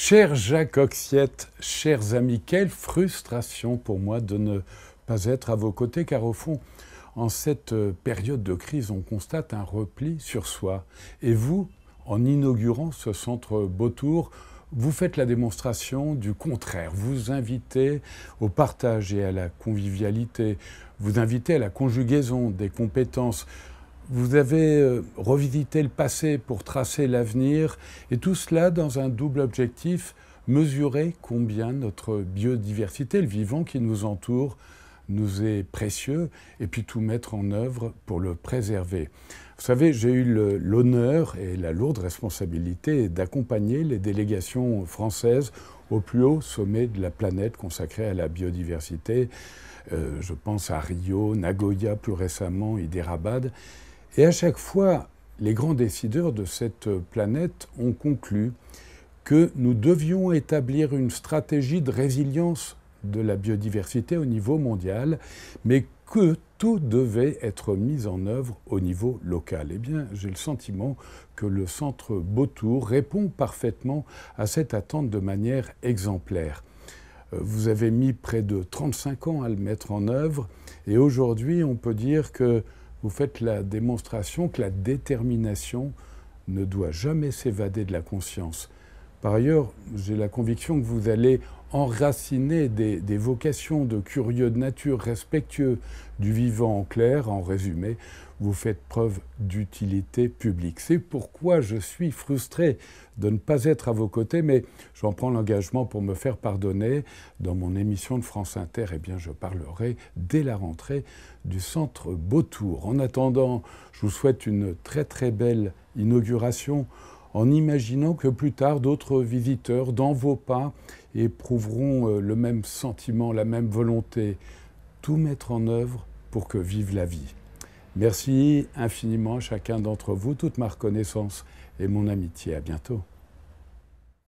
Cher Jacques Oxiette, chers amis, quelle frustration pour moi de ne pas être à vos côtés, car au fond, en cette période de crise, on constate un repli sur soi. Et vous, en inaugurant ce centre Beautour, vous faites la démonstration du contraire. Vous invitez au partage et à la convivialité. Vous invitez à la conjugaison des compétences. Vous avez revisité le passé pour tracer l'avenir, et tout cela dans un double objectif, mesurer combien notre biodiversité, le vivant qui nous entoure, nous est précieux, et puis tout mettre en œuvre pour le préserver. Vous savez, j'ai eu l'honneur et la lourde responsabilité d'accompagner les délégations françaises au plus haut sommet de la planète consacré à la biodiversité. Je pense à Rio, Nagoya plus récemment, Hyderabad. Et à chaque fois, les grands décideurs de cette planète ont conclu que nous devions établir une stratégie de résilience de la biodiversité au niveau mondial, mais que tout devait être mis en œuvre au niveau local. Eh bien, j'ai le sentiment que le centre Beautour répond parfaitement à cette attente de manière exemplaire. Vous avez mis près de 35 ans à le mettre en œuvre, et aujourd'hui, on peut dire que vous faites la démonstration que la détermination ne doit jamais s'évader de la conscience. Par ailleurs, j'ai la conviction que vous allez enraciner des vocations de curieux de nature, respectueux du vivant en clair. En résumé, vous faites preuve d'utilité publique. C'est pourquoi je suis frustré de ne pas être à vos côtés, mais j'en prends l'engagement pour me faire pardonner. Dans mon émission de France Inter, eh bien, je parlerai dès la rentrée du centre Beautour. En attendant, je vous souhaite une très très belle inauguration, en imaginant que plus tard, d'autres visiteurs dans vos pas éprouveront le même sentiment, la même volonté, tout mettre en œuvre pour que vive la vie. Merci infiniment à chacun d'entre vous, toute ma reconnaissance et mon amitié. À bientôt.